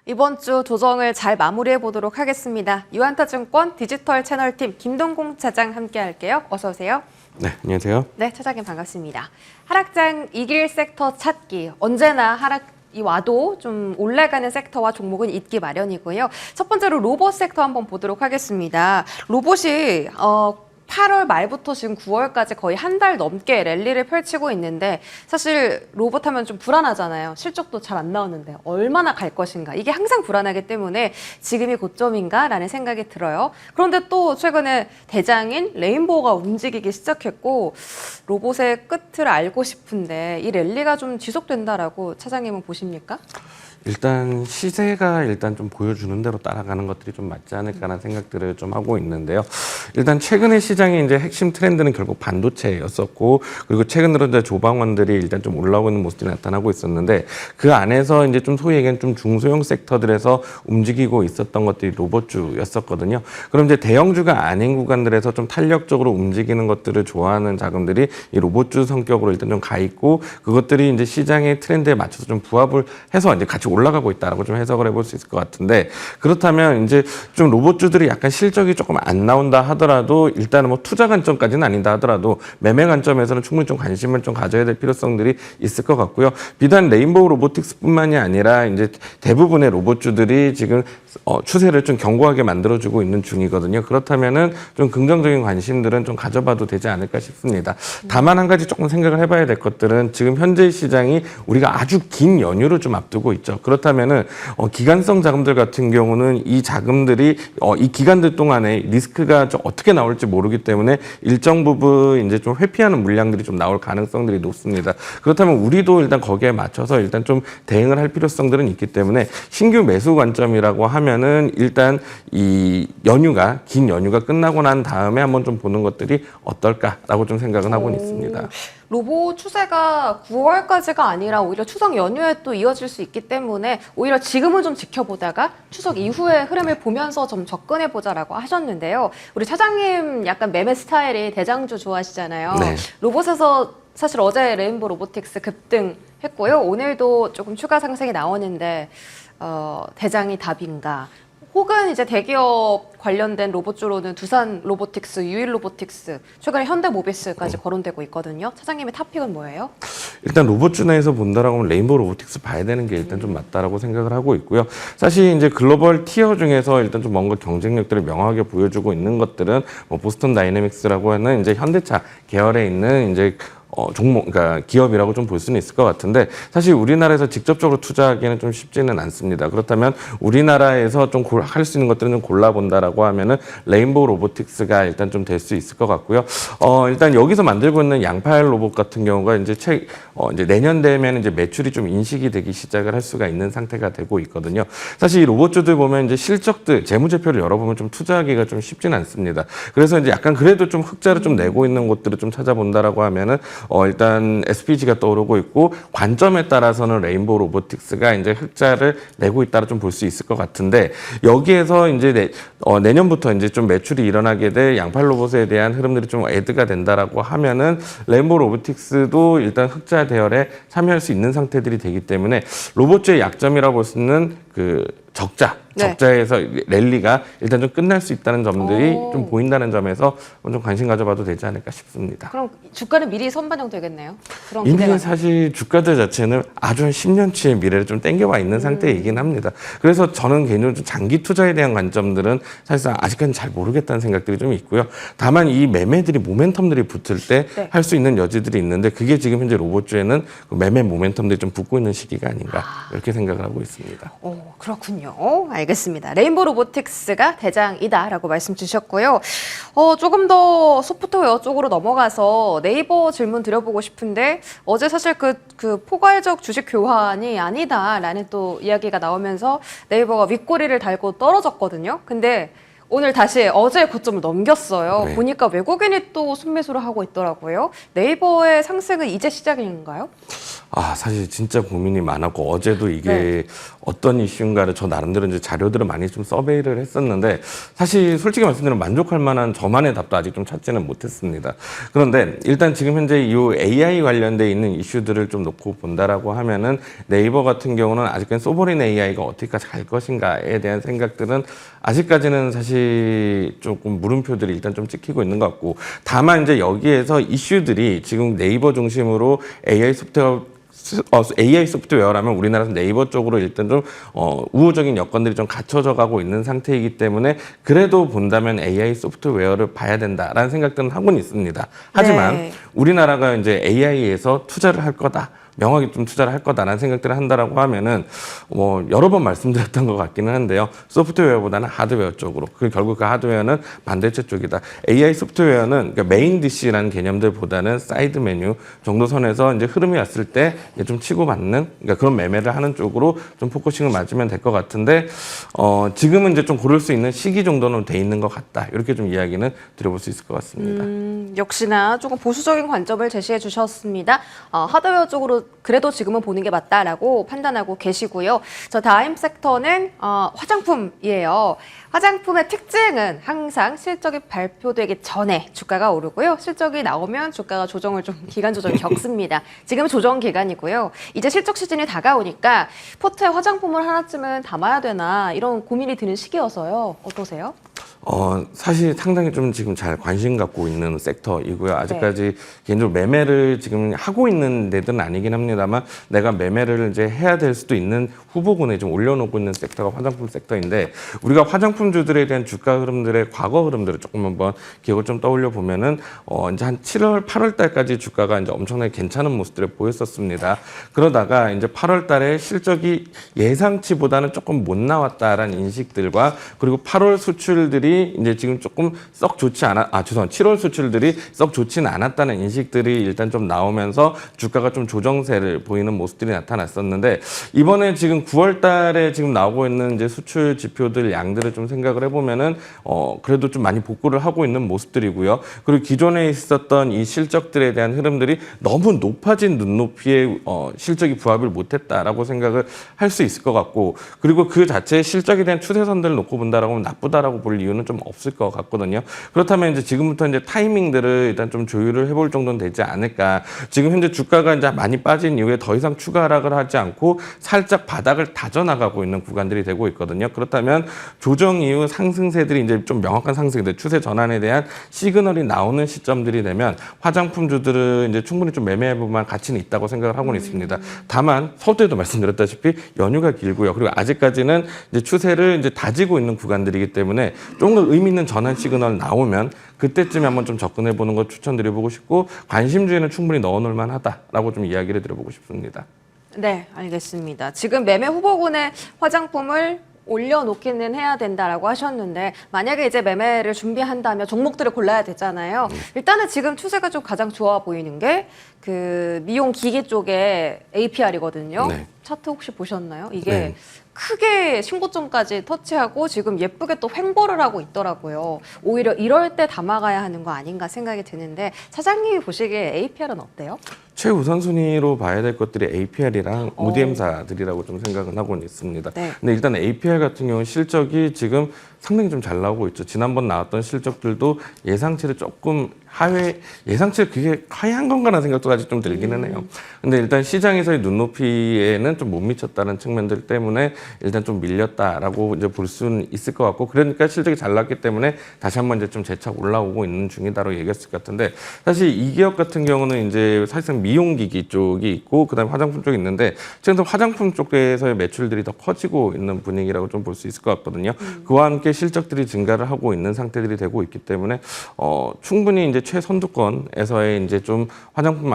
이번 주 조정을 잘 마무리해 보도록 하겠습니다. 유한타증권 디지털 채널팀 김동공 차장 함께 할게요. 어서 오세요. 네, 안녕하세요. 네, 차장님 반갑습니다. 하락장 이길 섹터 찾기. 언제나 하락이 와도 좀 올라가는 섹터와 종목은 있기 마련이고요. 첫 번째로 로봇 섹터 한번 보도록 하겠습니다. 로봇이 8월 말부터 지금 9월까지 거의 한 달 넘게 랠리를 펼치고 있는데 사실 로봇 하면 좀 불안하잖아요. 실적도 잘 안 나오는데 얼마나 갈 것인가. 이게 항상 불안하기 때문에 지금이 고점인가라는 생각이 들어요. 그런데 또 최근에 대장인 레인보우가 움직이기 시작했고 로봇의 끝을 알고 싶은데 이 랠리가 좀 지속된다라고 차장님은 보십니까? 일단 시세가 좀 보여주는 대로 따라가는 것들이 좀 맞지 않을까라는 생각들을 좀 하고 있는데요. 일단 최근에 시장의 이제 핵심 트렌드는 결국 반도체였었고, 그리고 최근 들어 이제 조방원들이 일단 좀 올라오고 있는 모습들이 나타나고 있었는데, 그 안에서 이제 좀 소위 얘기하는 좀 중소형 섹터들에서 움직이고 있었던 것들이 로봇주였었거든요. 그럼 이제 대형주가 아닌 구간들에서 좀 탄력적으로 움직이는 것들을 좋아하는 자금들이 이 로봇주 성격으로 일단 좀 가 있고, 그것들이 이제 시장의 트렌드에 맞춰서 좀 부합을 해서 이제 같이 올라가고 있다라고 좀 해석을 해볼 수 있을 것 같은데, 그렇다면 이제 좀 로봇주들이 약간 실적이 조금 안 나온다 하더라도 일단은 뭐 투자 관점까지는 아니다 하더라도 매매 관점에서는 충분히 좀 관심을 좀 가져야 될 필요성들이 있을 것 같고요. 비단 레인보우 로보틱스뿐만이 아니라 이제 대부분의 로봇주들이 지금 추세를 좀 견고하게 만들어주고 있는 중이거든요. 그렇다면은 좀 긍정적인 관심들은 좀 가져봐도 되지 않을까 싶습니다. 다만 한 가지 조금 생각을 해봐야 될 것들은 지금 현재 시장이 우리가 아주 긴 연휴를 좀 앞두고 있죠. 그렇다면은 기간성 자금들 같은 경우는 이 자금들이 이 기간들 동안에 리스크가 좀 어떻게 나올지 모르기 때문에 일정 부분 이제 좀 회피하는 물량들이 좀 나올 가능성들이 높습니다. 그렇다면 우리도 일단 거기에 맞춰서 일단 좀 대응을 할 필요성들은 있기 때문에 신규 매수 관점이라고 하면은 일단 이 긴 연휴가 끝나고 난 다음에 한번 좀 보는 것들이 어떨까라고 좀 생각은 하고는 있습니다. 로봇 추세가 9월까지가 아니라 오히려 추석 연휴에 또 이어질 수 있기 때문에 오히려 지금은 좀 지켜보다가 추석 이후의 흐름을 보면서 좀 접근해보자라고 하셨는데요. 우리 차장님 약간 매매 스타일이 대장주 좋아하시잖아요. 네. 로봇에서 사실 어제 레인보우 로보틱스 급등했고요. 오늘도 조금 추가 상승이 나오는데 대장이 답인가? 혹은 이제 대기업 관련된 로봇주로는 두산 로보틱스, 유일 로보틱스, 최근에 현대모비스까지 거론되고 있거든요. 차장님의 탑픽은 뭐예요? 일단 로봇주 내에서 본다라고 하면 레인보우 로보틱스 봐야 되는 게 일단 좀 맞다라고 생각을 하고 있고요. 사실 이제 글로벌 티어 중에서 일단 좀 뭔가 경쟁력들을 명확하게 보여주고 있는 것들은 뭐 보스턴 다이내믹스라고 하는 이제 현대차 계열에 있는 이제 그러니까 기업이라고 좀 볼 수는 있을 것 같은데, 사실 우리나라에서 직접적으로 투자하기에는 좀 쉽지는 않습니다. 그렇다면 우리나라에서 좀 할 수 있는 것들은 좀 골라본다라고 하면은 레인보우 로보틱스가 일단 좀 될 수 있을 것 같고요. 일단 여기서 만들고 있는 양팔 로봇 같은 경우가 이제 이제 내년 되면 이제 매출이 좀 인식이 되기 시작을 할 수가 있는 상태가 되고 있거든요. 사실 이 로봇주들 보면 이제 실적들, 재무제표를 열어보면 좀 투자하기가 좀 쉽지는 않습니다. 그래서 이제 약간 그래도 좀 흑자를 좀 내고 있는 곳들을 좀 찾아본다라고 하면은 일단 SPG가 떠오르고 있고, 관점에 따라서는 레인보우 로보틱스가 이제 흑자를 내고 있다라 좀 볼 수 있을 것 같은데, 여기에서 이제 내년부터 이제 좀 매출이 일어나게 될 양팔 로봇에 대한 흐름들이 좀 애드가 된다라고 하면은 레인보우 로보틱스도 일단 흑자 대열에 참여할 수 있는 상태들이 되기 때문에 로봇주의 약점이라고 볼 수 있는 그 적자에서 랠리가 일단 좀 끝날 수 있다는 점들이 좀 보인다는 점에서 좀 관심 가져봐도 되지 않을까 싶습니다. 그럼 주가는 미리 선반영 되겠네요. 그런 이미 기대가 사실 주가들 자체는 아주 한 10년치의 미래를 좀 땡겨와 있는 상태이긴 합니다. 그래서 저는 개인적으로 좀 장기 투자에 대한 관점들은 사실상 아직까지는 잘 모르겠다는 생각들이 좀 있고요. 다만 이 매매들이 모멘텀들이 붙을 때 할 수 있는 여지들이 있는데, 그게 지금 현재 로봇주에는 그 매매 모멘텀들이 좀 붙고 있는 시기가 아닌가 이렇게 생각을 하고 있습니다. 그렇군요. 알겠습니다. 레인보우 로보틱스가 대장이다라고 말씀 주셨고요. 조금 더 소프트웨어 쪽으로 넘어가서 네이버 질문 드려보고 싶은데, 어제 사실 그 포괄적 주식 교환이 아니다라는 또 이야기가 나오면서 네이버가 윗꼬리를 달고 떨어졌거든요. 근데 오늘 다시 어제 고점을 넘겼어요. 네. 보니까 외국인이 또 순매수를 하고 있더라고요. 네이버의 상승은 이제 시작인가요? 사실 진짜 고민이 많았고 어제도 이게 네. 어떤 이슈인가를 저 나름대로 이제 자료들을 많이 좀 서베이를 했었는데 사실 솔직히 말씀드리면 만족할 만한 저만의 답도 아직 좀 찾지는 못했습니다. 그런데 일단 지금 현재 이 AI 관련돼 있는 이슈들을 좀 놓고 본다라고 하면은 네이버 같은 경우는 아직까지 소버린 AI가 어디까지 갈 것인가에 대한 생각들은 아직까지는 사실 조금 물음표들이 일단 좀 찍히고 있는 것 같고 다만 이제 여기에서 이슈들이 지금 네이버 중심으로 AI 소프트웨어라면 우리나라에서 네이버 쪽으로 일단 좀 우호적인 여건들이 좀 갖춰져 가고 있는 상태이기 때문에 그래도 본다면 AI 소프트웨어를 봐야 된다라는 생각들은 하고는 있습니다. 하지만 네. 우리나라가 이제 AI에서 투자를 할 거다. 명확히 좀 투자를 할 거다라는 생각들을 한다라고 하면은 여러 번 말씀드렸던 것 같기는 한데요. 소프트웨어보다는 하드웨어 쪽으로. 결국 그 하드웨어는 반도체 쪽이다. AI 소프트웨어는 그러니까 메인 DC라는 개념들보다는 사이드 메뉴 정도 선에서 이제 흐름이 왔을 때 좀 치고받는 그러니까 그런 매매를 하는 쪽으로 좀 포커싱을 맞으면 될 것 같은데 지금은 이제 좀 고를 수 있는 시기 정도는 돼 있는 것 같다. 이렇게 좀 이야기는 드려볼 수 있을 것 같습니다. 역시나 조금 보수적인 관점을 제시해 주셨습니다. 하드웨어 쪽으로 그래도 지금은 보는 게 맞다라고 판단하고 계시고요. 저 다음 섹터는 화장품이에요. 화장품의 특징은 항상 실적이 발표되기 전에 주가가 오르고요. 실적이 나오면 주가가 기간 조정을 겪습니다. 지금 조정 기간이고요. 이제 실적 시즌이 다가오니까 포트에 화장품을 하나쯤은 담아야 되나 이런 고민이 드는 시기여서요. 어떠세요? 사실 상당히 좀 지금 잘 관심 갖고 있는 섹터이고요. 아직까지 개인적으로 매매를 지금 하고 있는 데는 아니긴 합니다만 내가 매매를 이제 해야 될 수도 있는 후보군에 좀 올려놓고 있는 섹터가 화장품 섹터인데 우리가 화장품주들에 대한 주가 흐름들의 과거 흐름들을 조금 한번 기억을 좀 떠올려 보면은 이제 한 7월, 8월 달까지 주가가 이제 엄청나게 괜찮은 모습들을 보였었습니다. 그러다가 이제 8월 달에 실적이 예상치보다는 조금 못 나왔다라는 인식들과 그리고 8월 수출들이 이제 지금 조금 썩 좋지 않아, 죄송합니다. 7월 수출들이 썩 좋지는 않았다는 인식들이 일단 좀 나오면서 주가가 좀 조정세를 보이는 모습들이 나타났었는데 이번에 지금 9월 달에 지금 나오고 있는 이제 수출 지표들 양들을 좀 생각을 해보면은 그래도 좀 많이 복구를 하고 있는 모습들이고요. 그리고 기존에 있었던 이 실적들에 대한 흐름들이 너무 높아진 눈높이에 실적이 부합을 못했다라고 생각을 할 수 있을 것 같고 그리고 그 자체의 실적에 대한 추세선들을 놓고 본다라고 하면 나쁘다라고 볼 이유는 좀 없을 것 같거든요. 그렇다면 이제 지금부터 이제 타이밍들을 일단 좀 조율을 해볼 정도는 되지 않을까. 지금 현재 주가가 이제 많이 빠진 이후에 더 이상 추가 하락을 하지 않고 살짝 바닥을 다져나가고 있는 구간들이 되고 있거든요. 그렇다면 조정 이후 상승세들이 이제 좀 명확한 상승들, 추세 전환에 대한 시그널이 나오는 시점들이 되면 화장품주들은 이제 충분히 좀 매매해볼 만한 가치는 있다고 생각을 하고는 있습니다. 다만 서두에도 말씀드렸다시피 연휴가 길고요. 그리고 아직까지는 이제 추세를 이제 다지고 있는 구간들이기 때문에 좀 더 의미 있는 전환 시그널 나오면 그때쯤에 한번 좀 접근해 보는 거 추천드려보고 싶고 관심주에는 충분히 넣어놓을 만하다라고 좀 이야기를 드려보고 싶습니다. 네, 알겠습니다. 지금 매매 후보군에 화장품을 올려놓기는 해야 된다라고 하셨는데 만약에 이제 매매를 준비한다면 종목들을 골라야 되잖아요. 일단은 지금 추세가 좀 가장 좋아 보이는 게 그 미용 기기 쪽에 APR이거든요. 네. 차트 혹시 보셨나요? 이게 네. 크게 신고점까지 터치하고 지금 예쁘게 또 횡보를 하고 있더라고요. 오히려 이럴 때 담아가야 하는 거 아닌가 생각이 드는데 사장님이 보시기에 APR은 어때요? 최우선순위로 봐야 될 것들이 APR이랑 ODM사들이라고 좀 생각은 하고는 있습니다. 네. 근데 일단 APR 같은 경우는 실적이 지금 상당히 좀 잘 나오고 있죠. 지난번 나왔던 실적들도 예상치를 조금 예상치를 그게 하회한 건가라는 생각도 아직 좀 들기는 해요. 근데 일단 시장에서의 눈높이에는 좀 못 미쳤다는 측면들 때문에 일단 좀 밀렸다라고 이제 볼 수는 있을 것 같고 그러니까 실적이 잘 나왔기 때문에 다시 한번 이제 좀 재차 올라오고 있는 중이다라고 얘기했을 것 같은데 사실 이 기업 같은 경우는 이제 사실상 미용기기 쪽이 있고 그다음에 화장품 쪽이 있는데 지금 화장품 쪽에서의 매출들이 더 커지고 있는 분위기라고 좀 볼 수 있을 것 같거든요. 그와 함께 실적들이 증가를 하고 있는 상태들이 되고 있기 때문에 충분히 이제 최선두권에서의 이제 좀 화장품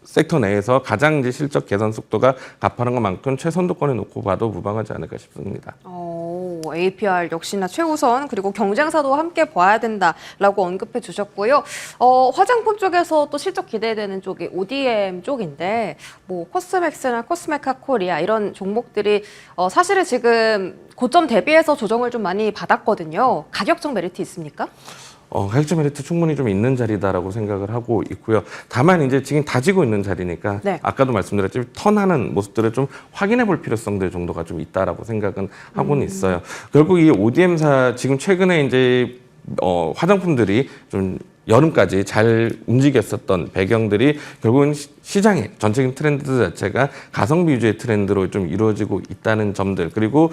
섹터 내에서 가장 이제 실적 개선 속도가 가파른 것만큼 최선두권에 놓고 봐도 무방하지 않을까 싶습니다. APR 역시나 최우선 그리고 경쟁사도 함께 봐야 된다라고 언급해 주셨고요. 화장품 쪽에서 또 실적 기대되는 쪽이 ODM 쪽인데 뭐 코스맥스나 코스메카 코리아 이런 종목들이 사실은 지금 고점 대비해서 조정을 좀 많이 받았거든요. 가격적 메리트 있습니까? 가격적 메리트 충분히 좀 있는 자리다라고 생각을 하고 있고요. 다만 이제 지금 다지고 있는 자리니까 네. 아까도 말씀드렸지만 턴하는 모습들을 좀 확인해 볼 필요성들 정도가 좀 있다라고 생각은 하고는 있어요. 결국 이 ODM사 지금 최근에 이제 화장품들이 좀 여름까지 잘 움직였었던 배경들이 결국은 시장의 전체적인 트렌드 자체가 가성비 위주의 트렌드로 좀 이루어지고 있다는 점들, 그리고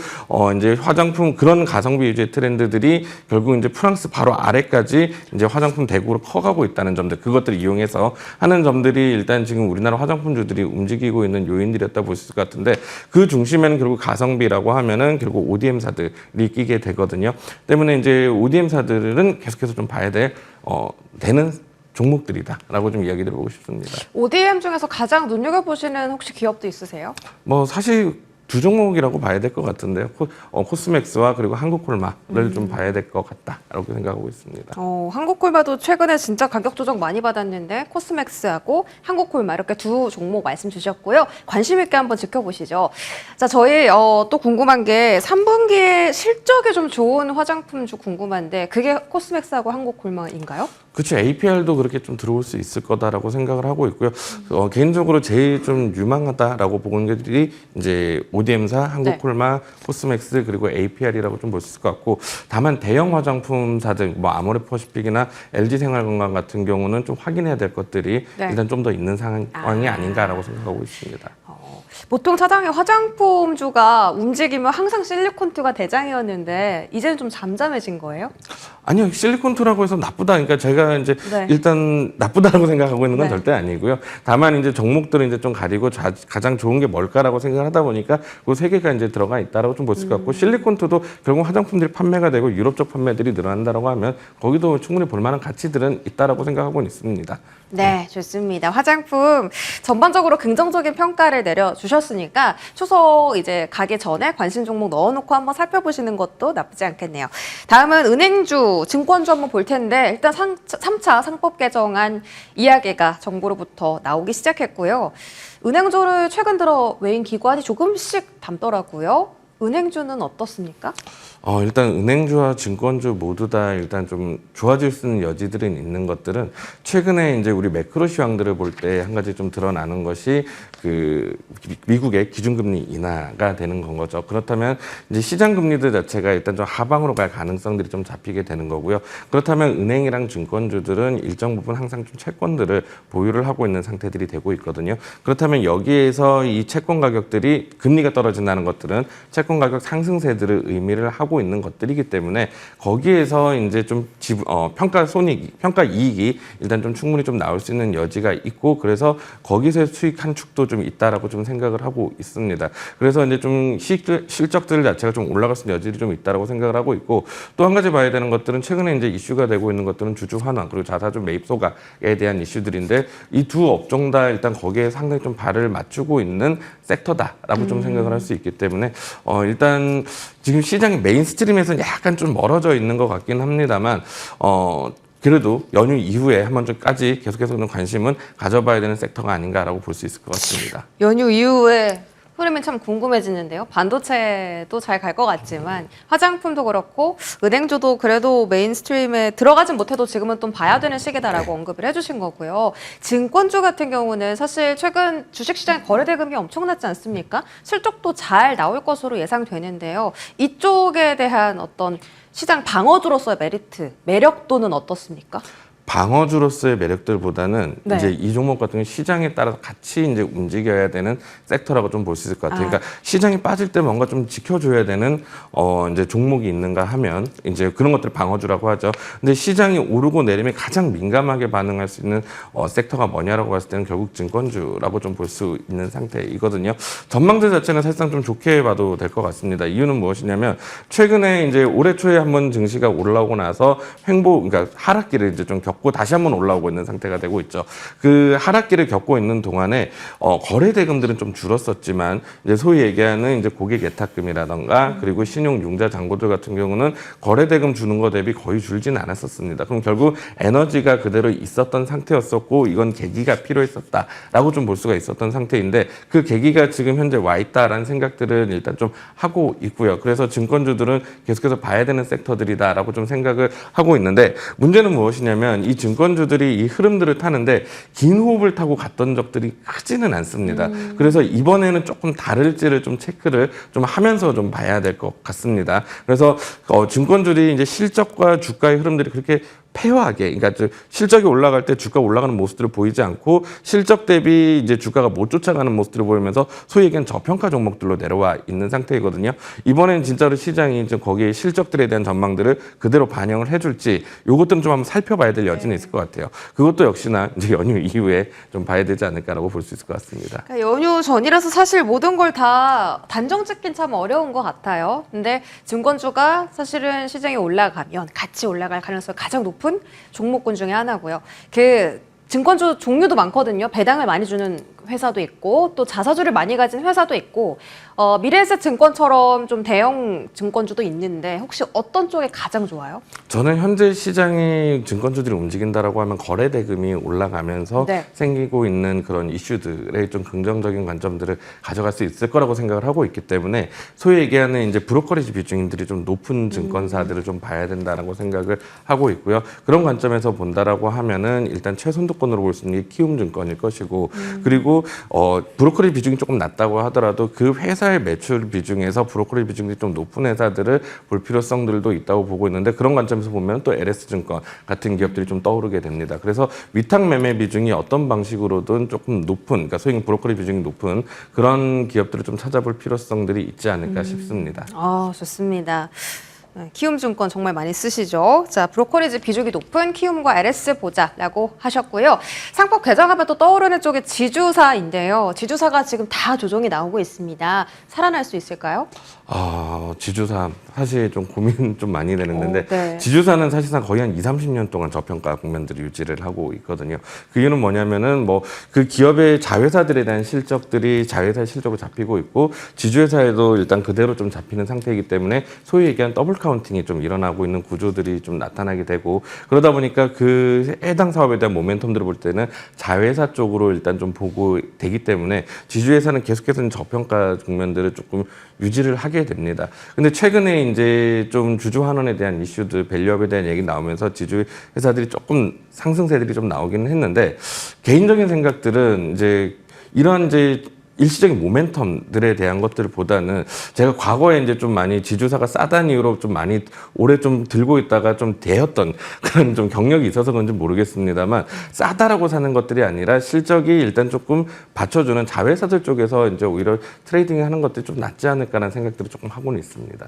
이제 화장품 그런 가성비 위주의 트렌드들이 결국 이제 프랑스 바로 아래까지 이제 화장품 대국으로 커가고 있다는 점들, 그것들을 이용해서 하는 점들이 일단 지금 우리나라 화장품주들이 움직이고 있는 요인들이었다 볼 수 있을 것 같은데, 그 중심에는 결국 가성비라고 하면은 결국 ODM사들이 끼게 되거든요. 때문에 이제 ODM사들은 계속해서 좀 봐야 되는 종목들이다라고 좀 이야기 드리고 싶습니다. ODM 중에서 가장 눈여겨보시는 혹시 기업도 있으세요? 뭐 사실 두 종목이라고 봐야 될 것 같은데요. 코스맥스와 그리고 한국콜마를 좀 봐야 될 것 같다라고 생각하고 있습니다. 한국콜마도 최근에 진짜 가격 조정 많이 받았는데 코스맥스하고 한국콜마 이렇게 두 종목 말씀 주셨고요. 관심 있게 한번 지켜보시죠. 자, 저희 또 궁금한 게 3분기에 실적이 좀 좋은 화장품주 궁금한데 그게 코스맥스하고 한국콜마인가요? 그렇죠. APR도 그렇게 좀 들어올 수 있을 거다라고 생각을 하고 있고요. 개인적으로 제일 좀 유망하다라고 보는 것들이 이제 ODM사, 한국콜마, 코스맥스 그리고 APR이라고 좀 볼 수 있을 것 같고, 다만 대형 화장품사들 뭐 아모레퍼시픽이나 LG생활건강 같은 경우는 좀 확인해야 될 것들이 일단 좀 더 있는 상황이 아닌가라고 생각하고 있습니다. 보통 사장의 화장품주가 움직이면 항상 실리콘투가 대장이었는데 이제는 좀 잠잠해진 거예요? 아니요, 실리콘투라고 해서 나쁘다. 그러니까 제가 이제 일단 나쁘다라고 생각하고 있는 건 절대 아니고요. 다만 이제 종목들은 이제 좀 가리고 가장 좋은 게 뭘까라고 생각을 하다 보니까 그 세 개가 이제 들어가 있다라고 좀 볼 수 있을 것 같고, 실리콘투도 결국 화장품들이 판매가 되고 유럽 쪽 판매들이 늘어난다라고 하면 거기도 충분히 볼 만한 가치들은 있다라고 생각하고 있습니다. 네, 좋습니다. 화장품 전반적으로 긍정적인 평가를 내려주셨으니까 추석 이제 가기 전에 관심 종목 넣어놓고 한번 살펴보시는 것도 나쁘지 않겠네요. 다음은 은행주, 증권주 한번 볼 텐데 일단 3차 상법 개정안 이야기가 정부로부터 나오기 시작했고요. 은행주를 최근 들어 외인 기관이 조금씩 담더라고요. 은행주는 어떻습니까? 일단 은행주와 증권주 모두 다 일단 좀 좋아질 수 있는 여지들은 있는 것들은 최근에 이제 우리 매크로 시황들을 볼 때 한 가지 좀 드러나는 것이 그 미국의 기준금리 인하가 되는 건 거죠. 그렇다면 이제 시장 금리들 자체가 일단 좀 하방으로 갈 가능성들이 좀 잡히게 되는 거고요. 그렇다면 은행이랑 증권주들은 일정 부분 항상 좀 채권들을 보유를 하고 있는 상태들이 되고 있거든요. 그렇다면 여기에서 이 채권 가격들이 금리가 떨어진다는 것들은 채권 가격 상승세들을 의미를 하고 있는 것들이기 때문에 거기에서 이제 좀 평가 이익이 일단 좀 충분히 좀 나올 수 있는 여지가 있고, 그래서 거기서 수익 한 축도 좀 있다라고 좀 생각을 하고 있습니다. 그래서 이제 좀 실적들 자체가 좀 올라갈 수 있는 여지들이 좀 있다라고 생각을 하고 있고, 또 한 가지 봐야 되는 것들은 최근에 이제 이슈가 되고 있는 것들은 주주 환원 그리고 자사주 매입 소각에 대한 이슈들인데, 이 두 업종 다 일단 거기에 상당히 좀 발을 맞추고 있는 섹터다라고 좀 생각을 할 수 있기 때문에 일단 지금 시장의 메인스트림에서는 약간 좀 멀어져 있는 것 같긴 합니다만 그래도 연휴 이후에 한 번쯤까지 계속해서 관심은 가져봐야 되는 섹터가 아닌가라고 볼 수 있을 것 같습니다. 연휴 이후에 흐름이 참 궁금해지는데요. 반도체도 잘 갈 것 같지만 화장품도 그렇고 은행주도 그래도 메인스트림에 들어가진 못해도 지금은 좀 봐야 되는 시기다라고 언급을 해주신 거고요. 증권주 같은 경우는 사실 최근 주식시장의 거래대금이 엄청났지 않습니까? 실적도 잘 나올 것으로 예상되는데요. 이쪽에 대한 어떤 시장 방어주로서의 매력도는 어떻습니까? 방어주로서의 매력들보다는 이제 이 종목 같은 경우 시장에 따라서 같이 이제 움직여야 되는 섹터라고 좀 볼 수 있을 것 같아요. 그러니까 시장이 빠질 때 뭔가 좀 지켜줘야 되는 이제 종목이 있는가 하면 이제 그런 것들 방어주라고 하죠. 근데 시장이 오르고 내리면 가장 민감하게 반응할 수 있는 섹터가 뭐냐라고 봤을 때는 결국 증권주라고 좀 볼 수 있는 상태이거든요. 전망들 자체는 사실상 좀 좋게 봐도 될 것 같습니다. 이유는 무엇이냐면 최근에 이제 올해 초에 한번 증시가 올라오고 나서 그러니까 하락기를 이제 좀 겪고 겪고 다시 한번 올라오고 있는 상태가 되고 있죠. 그 하락기를 겪고 있는 동안에 거래 대금들은 좀 줄었었지만 이제 소위 얘기하는 이제 고객 예탁금이라던가 그리고 신용 융자 잔고들 같은 경우는 거래 대금 주는 거 대비 거의 줄진 않았었습니다. 그럼 결국 에너지가 그대로 있었던 상태였었고 이건 계기가 필요했었다라고 좀 볼 수가 있었던 상태인데 그 계기가 지금 현재 와 있다라는 생각들은 일단 좀 하고 있고요. 그래서 증권주들은 계속해서 봐야 되는 섹터들이다라고 좀 생각을 하고 있는데 문제는 무엇이냐면 이 증권주들이 이 흐름들을 타는데 긴 호흡을 타고 갔던 적들이 크지는 않습니다. 그래서 이번에는 조금 다를지를 좀 체크를 좀 하면서 좀 봐야 될 것 같습니다. 그래서 증권주들이 이제 실적과 주가의 흐름들이 그렇게 폐허하게, 그러니까 실적이 올라갈 때 주가 올라가는 모습들을 보이지 않고 실적 대비 이제 주가가 못 쫓아가는 모습들을 보이면서 소위 얘기하는 저평가 종목들로 내려와 있는 상태이거든요. 이번엔 진짜로 시장이 이제 거기에 실적들에 대한 전망들을 그대로 반영을 해줄지 요것들은 좀 한번 살펴봐야 될 여지는 있을 것 같아요. 그것도 역시나 이제 연휴 이후에 좀 봐야 되지 않을까라고 볼 수 있을 것 같습니다. 그러니까 연휴 전이라서 사실 모든 걸 다 단정 짓긴 참 어려운 것 같아요. 근데 증권주가 사실은 시장이 올라가면 같이 올라갈 가능성이 가장 높은 종목군 중에 하나고요. 그 증권주 종류도 많거든요. 배당을 많이 주는 회사도 있고 또 자사주를 많이 가진 회사도 있고 미래에셋증권처럼 좀 대형 증권주도 있는데 혹시 어떤 쪽이 가장 좋아요? 저는 현재 시장이 증권주들이 움직인다라고 하면 거래 대금이 올라가면서 네. 생기고 있는 그런 이슈들의 좀 긍정적인 관점들을 가져갈 수 있을 거라고 생각을 하고 있기 때문에 소위 얘기하는 이제 브로커리지 비중인들이 좀 높은 증권사들을 좀 봐야 된다라고 생각을 하고 있고요. 그런 관점에서 본다라고 하면은 일단 최선두권으로 볼 수 있는 게 키움증권일 것이고 그리고 브로커리 비중이 조금 낮다고 하더라도 그 회사의 매출 비중에서 브로커리 비중이 좀 높은 회사들을 볼 필요성들도 있다고 보고 있는데 그런 관점에서 보면 또 LS증권 같은 기업들이 좀 떠오르게 됩니다. 그래서 위탁 매매 비중이 어떤 방식으로든 조금 높은, 그러니까 소위 브로커리 비중이 높은 그런 기업들을 좀 찾아볼 필요성들이 있지 않을까 싶습니다. 좋습니다. 키움증권 정말 많이 쓰시죠. 자, 브로커리지 비중이 높은 키움과 LS 보자라고 하셨고요. 상법 개정하면 또 떠오르는 쪽이 지주사인데요. 지주사가 지금 다 조정이 나오고 있습니다. 살아날 수 있을까요? 지주사 사실 좀 고민 좀 많이 되는데 네. 지주사는 사실상 거의 한 20-30년 동안 저평가 국면들을 유지를 하고 있거든요. 그 이유는 뭐냐면은 뭐 그 기업의 자회사들에 대한 실적들이 자회사의 실적으로 잡히고 있고 지주회사에도 일단 그대로 좀 잡히는 상태이기 때문에 소위 얘기한 더블 카운팅이 좀 일어나고 있는 구조들이 좀 나타나게 되고 그러다 보니까 그 해당 사업에 대한 모멘텀들을 볼 때는 자회사 쪽으로 일단 좀 보고 되기 때문에 지주회사는 계속해서 저평가 국면들을 조금 유지를 하게 됩니다. 근데 최근에 이제 좀 주주 환원에 대한 이슈들, 밸류업에 대한 얘기 나오면서 지주 회사들이 조금 상승세들이 좀 나오기는 했는데 개인적인 생각들은 이제 이런 이제 일시적인 모멘텀들에 대한 것들보다는 제가 과거에 이제 좀 많이 지주사가 싸다는 이유로 좀 많이 오래 좀 들고 있다가 좀 대였던 그런 좀 경력이 있어서 그런지 모르겠습니다만 싸다라고 사는 것들이 아니라 실적이 일단 조금 받쳐주는 자회사들 쪽에서 이제 오히려 트레이딩 하는 것들이 좀 낫지 않을까라는 생각들을 조금 하고는 있습니다.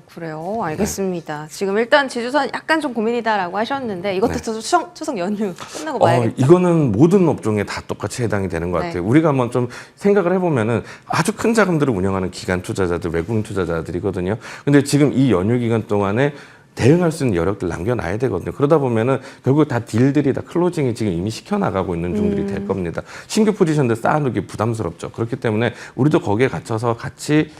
그래요. 알겠습니다. 지금 일단 지주사는 약간 좀 고민이다라고 하셨는데 이것도 추석 연휴 끝나고 봐야겠다. 이거는 모든 업종에 다 똑같이 해당이 되는 것 같아요. 우리가 한번 좀 생각을 해보면은 아주 큰 자금들을 운영하는 기관 투자자들, 외국인 투자자들이거든요. 근데 지금 이 연휴 기간 동안에 대응할 수 있는 여력들 남겨놔야 되거든요. 그러다 보면은 결국 다 딜들이 다 클로징이 지금 이미 시켜나가고 있는 중들이 될 겁니다. 신규 포지션들 쌓아놓기 부담스럽죠. 그렇기 때문에 우리도 거기에 갇혀서 같이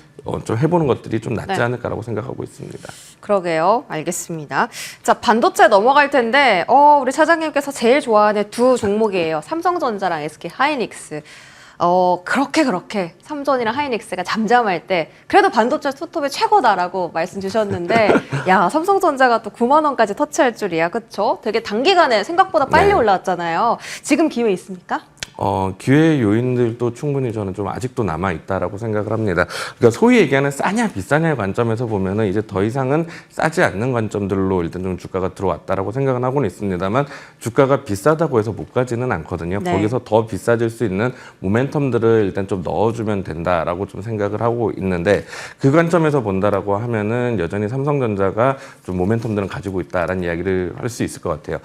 좀 해보는 것들이 좀 낫지 않을까라고 생각하고 있습니다. 그러게요. 알겠습니다. 자, 반도체 넘어갈 텐데 우리 차장님께서 제일 좋아하는 두 종목이에요. 삼성전자랑 SK 하이닉스. 그렇게 삼전이랑 하이닉스가 잠잠할 때 그래도 반도체 투톱이 최고다라고 말씀 주셨는데 야, 삼성전자가 또 9만 원까지 터치할 줄이야. 그렇죠? 되게 단기간에 생각보다 빨리 올라왔잖아요. 지금 기회 있습니까? 기회 요인들도 충분히 저는 좀 아직도 남아있다라고 생각을 합니다. 그러니까 소위 얘기하는 싸냐 비싸냐의 관점에서 보면은 이제 더 이상은 싸지 않는 관점들로 일단 좀 주가가 들어왔다라고 생각은 하고는 있습니다만 주가가 비싸다고 해서 못 가지는 않거든요. 네. 거기서 더 비싸질 수 있는 모멘텀들을 일단 좀 넣어주면 된다라고 좀 생각을 하고 있는데 그 관점에서 본다라고 하면은 여전히 삼성전자가 좀 모멘텀들은 가지고 있다라는 이야기를 할 수 있을 것 같아요.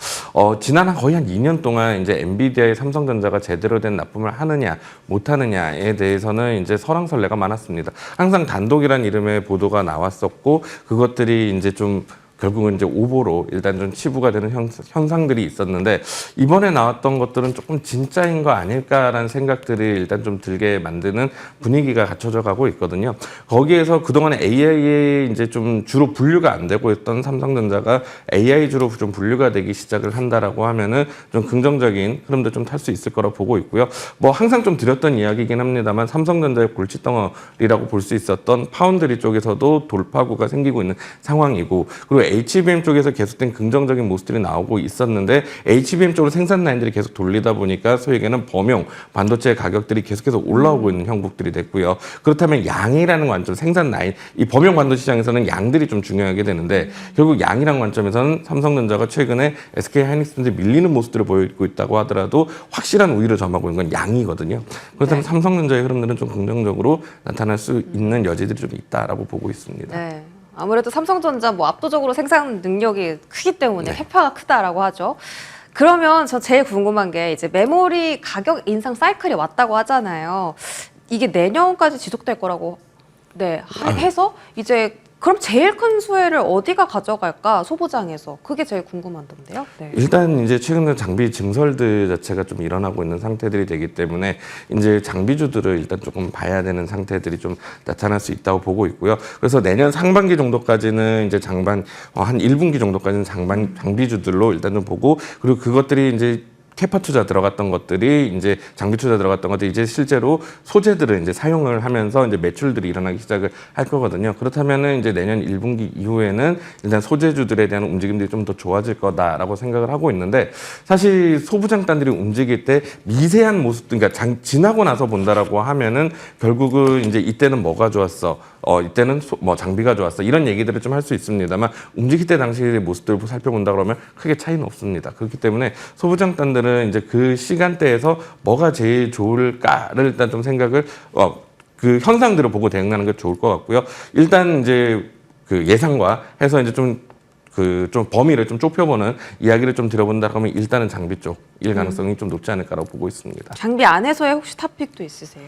지난 거의 한 2년 동안 이제 엔비디아의 삼성전자가 제대로 된 납품을 하느냐 못하느냐에 대해서는 이제 설왕설래가 많았습니다. 항상 단독이란 이름의 보도가 나왔었고 그것들이 이제 좀 결국은 이제 오보로 일단 좀 치부가 되는 현상들이 있었는데 이번에 나왔던 것들은 조금 진짜인 거 아닐까라는 생각들이 일단 좀 들게 만드는 분위기가 갖춰져 가고 있거든요. 거기에서 그동안에 AI에 이제 좀 주로 분류가 안 되고 있던 삼성전자가 AI 주로 좀 분류가 되기 시작을 한다라고 하면은 좀 긍정적인 흐름도 좀 탈 수 있을 거라 보고 있고요. 뭐 항상 좀 드렸던 이야기긴 합니다만 삼성전자의 골칫덩어리라고 볼 수 있었던 파운드리 쪽에서도 돌파구가 생기고 있는 상황이고 그리고 HBM 쪽에서 계속된 긍정적인 모습들이 나오고 있었는데 HBM 쪽으로 생산 라인들이 계속 돌리다 보니까 소위 얘기하는 범용 반도체 가격들이 계속해서 올라오고 있는 형국들이 됐고요. 그렇다면 양이라는 관점, 생산 라인, 이 범용 반도체 시장에서는 양들이 좀 중요하게 되는데 결국 양이라는 관점에서는 삼성전자가 최근에 SK하이닉스한테 밀리는 모습들을 보이고 있다고 하더라도 확실한 우위를 점하고 있는 건 양이거든요. 그렇다면 네. 삼성전자의 흐름들은 좀 긍정적으로 나타날 수 있는 여지들이 좀 있다라고 보고 있습니다. 네. 아무래도 삼성전자 뭐 압도적으로 생산 능력이 크기 때문에 네. 캐파가 크다라고 하죠. 그러면 저 제일 궁금한 게 이제 메모리 가격 인상 사이클이 왔다고 하잖아요. 이게 내년까지 지속될 거라고 해서 이제 그럼 제일 큰 수혜를 어디가 가져갈까 소부장에서 그게 제일 궁금한던데요. 네. 일단 이제 최근에 장비 증설들 자체가 좀 일어나고 있는 상태들이 되기 때문에 이제 장비주들을 일단 조금 봐야 되는 상태들이 좀 나타날 수 있다고 보고 있고요. 그래서 내년 상반기 정도까지는 이제 한 1분기 정도까지는 장비주들로 일단 좀 보고 그리고 그것들이 이제 캐파 투자 들어갔던 것들이 이제 장비 투자 들어갔던 것들이 이제 실제로 소재들을 이제 사용을 하면서 이제 매출들이 일어나기 시작을 할 거거든요. 그렇다면은 이제 내년 1분기 이후에는 일단 소재주들에 대한 움직임들이 좀 더 좋아질 거다라고 생각을 하고 있는데 사실 소부장단들이 움직일 때 미세한 모습, 그러니까 지나고 나서 본다라고 하면은 결국은 이제 이때는 뭐가 좋았어, 이때는 뭐 장비가 좋았어 이런 얘기들을 좀 할 수 있습니다만 움직일 때 당시의 모습들을 살펴본다 그러면 크게 차이는 없습니다. 그렇기 때문에 소부장단들은 이제 그 시간대에서 뭐가 제일 좋을까를 일단 좀 생각을 그 현상들을 보고 대응하는 게 좋을 것 같고요. 일단 이제 그 예상과 해서 이제 좀 범위를 좀 좁혀보는 이야기를 좀 드려본다 그러면 일단은 장비 쪽일 가능성이 좀 높지 않을까라고 보고 있습니다. 장비 안에서의 혹시 탑픽도 있으세요?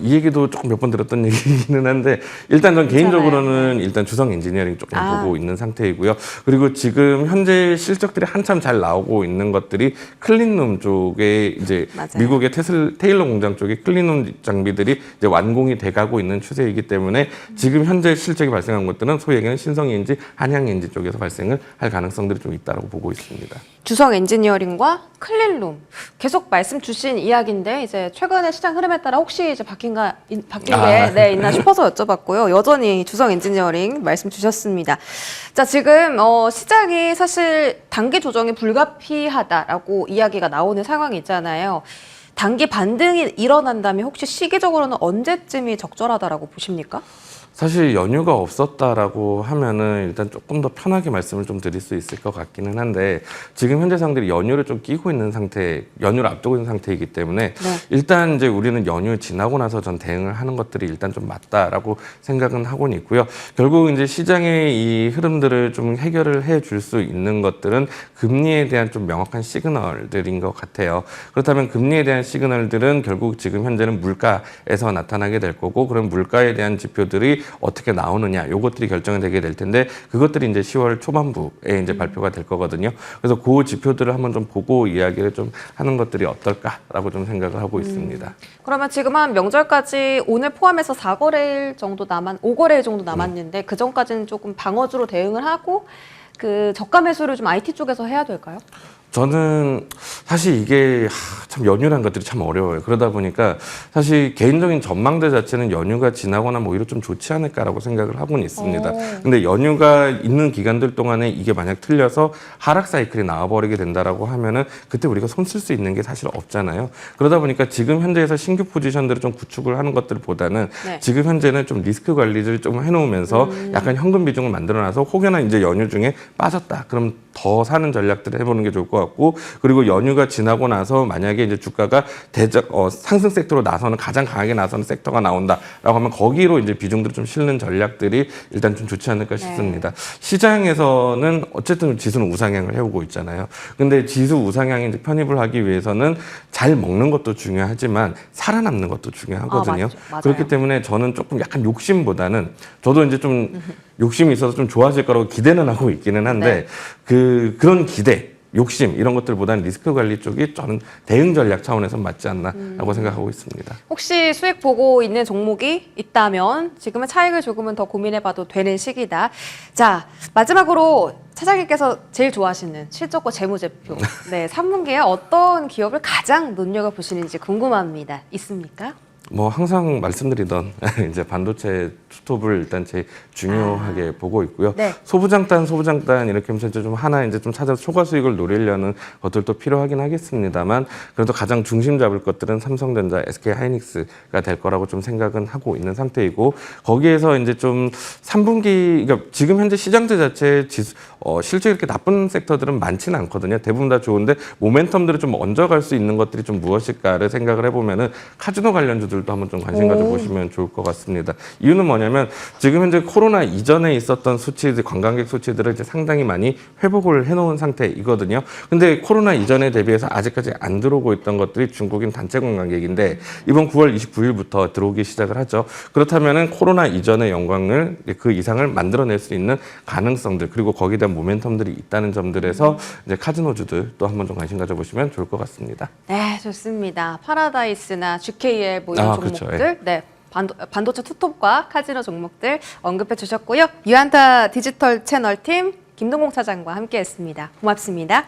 이 얘기도 조금 몇 번 들었던 얘기는 한데 일단 전 개인적으로는 일단 주성 엔지니어링 조금 보고 있는 상태이고요. 그리고 지금 현재 실적들이 한참 잘 나오고 있는 것들이 클린룸 쪽에 이제 맞아요. 미국의 테일러 공장 쪽에 클린룸 장비들이 이제 완공이 돼가고 있는 추세이기 때문에 지금 현재 실적이 발생한 것들은 소위 얘기하는 신성인지 한양인지 쪽에서 발생을 할 가능성들이 좀 있다고 보고 있습니다. 주성 엔지니어링과 클린룸 계속 말씀 주신 이야기인데 이제 최근의 시장 흐름에 따라 혹시 이제 바뀐 게 있나 싶어서 여쭤봤고요. 여전히 주성 엔지니어링 말씀 주셨습니다. 자, 지금 시장이 사실 단기 조정이 불가피하다라고 이야기가 나오는 상황이 있잖아요. 단기 반등이 일어난다면 혹시 시기적으로는 언제쯤이 적절하다라고 보십니까? 사실 연휴가 없었다라고 하면은 일단 조금 더 편하게 말씀을 좀 드릴 수 있을 것 같기는 한데 지금 현재 상들이 연휴를 좀 끼고 있는 상태, 연휴를 앞두고 있는 상태이기 때문에 일단 이제 우리는 연휴 지나고 나서 전 대응을 하는 것들이 일단 좀 맞다라고 생각은 하고는 있고요. 결국 이제 시장의 이 흐름들을 좀 해결을 해줄 수 있는 것들은 금리에 대한 좀 명확한 시그널들인 것 같아요. 그렇다면 금리에 대한 시그널들은 결국 지금 현재는 물가에서 나타나게 될 거고 그런 물가에 대한 지표들이 어떻게 나오느냐 요것들이 결정이 되게 될 텐데 그것들이 이제 10월 초반부에 이제 발표가 될 거거든요. 그래서 그 지표들을 한번 좀 보고 이야기를 좀 하는 것들이 어떨까라고 좀 생각을 하고 있습니다. 그러면 지금 한 명절까지 오늘 포함해서 4거래일 정도 5거래일 정도 남았는데 그 전까지는 조금 방어주로 대응을 하고 그 저가 매수를 좀 IT 쪽에서 해야 될까요? 저는 사실 이게 참 연휴라는 것들이 참 어려워요. 그러다 보니까 사실 개인적인 전망대 자체는 연휴가 지나거나 뭐 오히려 좀 좋지 않을까라고 생각을 하고는 있습니다. 근데 연휴가 있는 기간들 동안에 이게 만약 틀려서 하락 사이클이 나와버리게 된다라고 하면은 그때 우리가 손 쓸 수 있는 게 사실 없잖아요. 그러다 보니까 지금 현재에서 신규 포지션들을 좀 구축을 하는 것들보다는 지금 현재는 좀 리스크 관리를 좀 해놓으면서 약간 현금 비중을 만들어놔서 혹여나 이제 연휴 중에 빠졌다. 그럼 더 사는 전략들을 해보는 게 좋을 것 같고 그리고 연휴가 지나고 나서 만약에 이제 주가가 상승 섹터로 나서는 가장 강하게 나서는 섹터가 나온다라고 하면 거기로 이제 비중들을 좀 실는 전략들이 일단 좀 좋지 않을까 싶습니다. 시장에서는 어쨌든 지수는 우상향을 해오고 있잖아요. 근데 지수 우상향에 이제 편입을 하기 위해서는 잘 먹는 것도 중요하지만 살아남는 것도 중요하거든요. 맞아요. 그렇기 때문에 저는 조금 약간 욕심보다는 저도 이제 좀 욕심이 있어서 좀 좋아질 거라고 기대는 하고 있기는 한데 그런 기대, 욕심 이런 것들보다는 리스크 관리 쪽이 저는 대응 전략 차원에서 맞지 않나라고 생각하고 있습니다. 혹시 수익 보고 있는 종목이 있다면 지금은 차익을 조금은 더 고민해봐도 되는 시기다. 자, 마지막으로 차장님께서 제일 좋아하시는 실적과 재무제표. 네, 3분기에 어떤 기업을 가장 눈여겨보시는지 궁금합니다. 있습니까? 뭐 항상 말씀드리던 이제 반도체 투톱을 일단 제일 중요하게 보고 있고요. 네. 소부장단 이렇게 하면서 이제 좀 하나 이제 좀 찾아서 초과 수익을 노리려는 것들도 필요하긴 하겠습니다만 그래도 가장 중심 잡을 것들은 삼성전자, SK 하이닉스가 될 거라고 좀 생각은 하고 있는 상태이고 거기에서 이제 좀 3분기 그러니까 지금 현재 시장들 자체 실제 이렇게 나쁜 섹터들은 많지는 않거든요. 대부분 다 좋은데 모멘텀들을 좀 얹어갈 수 있는 것들이 좀 무엇일까를 생각을 해보면은 카지노 관련주들도 한번 좀 관심 가져보시면 좋을 것 같습니다. 이유는 뭐냐면 지금 현재 코로나 이전에 있었던 수치들, 관광객 수치들을 이제 상당히 많이 회복을 해놓은 상태이거든요. 근데 코로나 이전에 대비해서 아직까지 안 들어오고 있던 것들이 중국인 단체 관광객인데 이번 9월 29일부터 들어오기 시작을 하죠. 그렇다면은 코로나 이전의 영광을 그 이상을 만들어낼 수 있는 가능성들 그리고 거기에 대한 모멘텀들이 있다는 점들에서 이제 카지노주들 또 한번 좀 관심 가져보시면 좋을 것 같습니다. 네, 좋습니다. 파라다이스나 GKL 뭐 이런 그렇죠. 종목들, 네. 반도체 투톱과 카지노 종목들 언급해 주셨고요. 유한타 디지털 채널 팀 김동공 차장과 함께했습니다. 고맙습니다.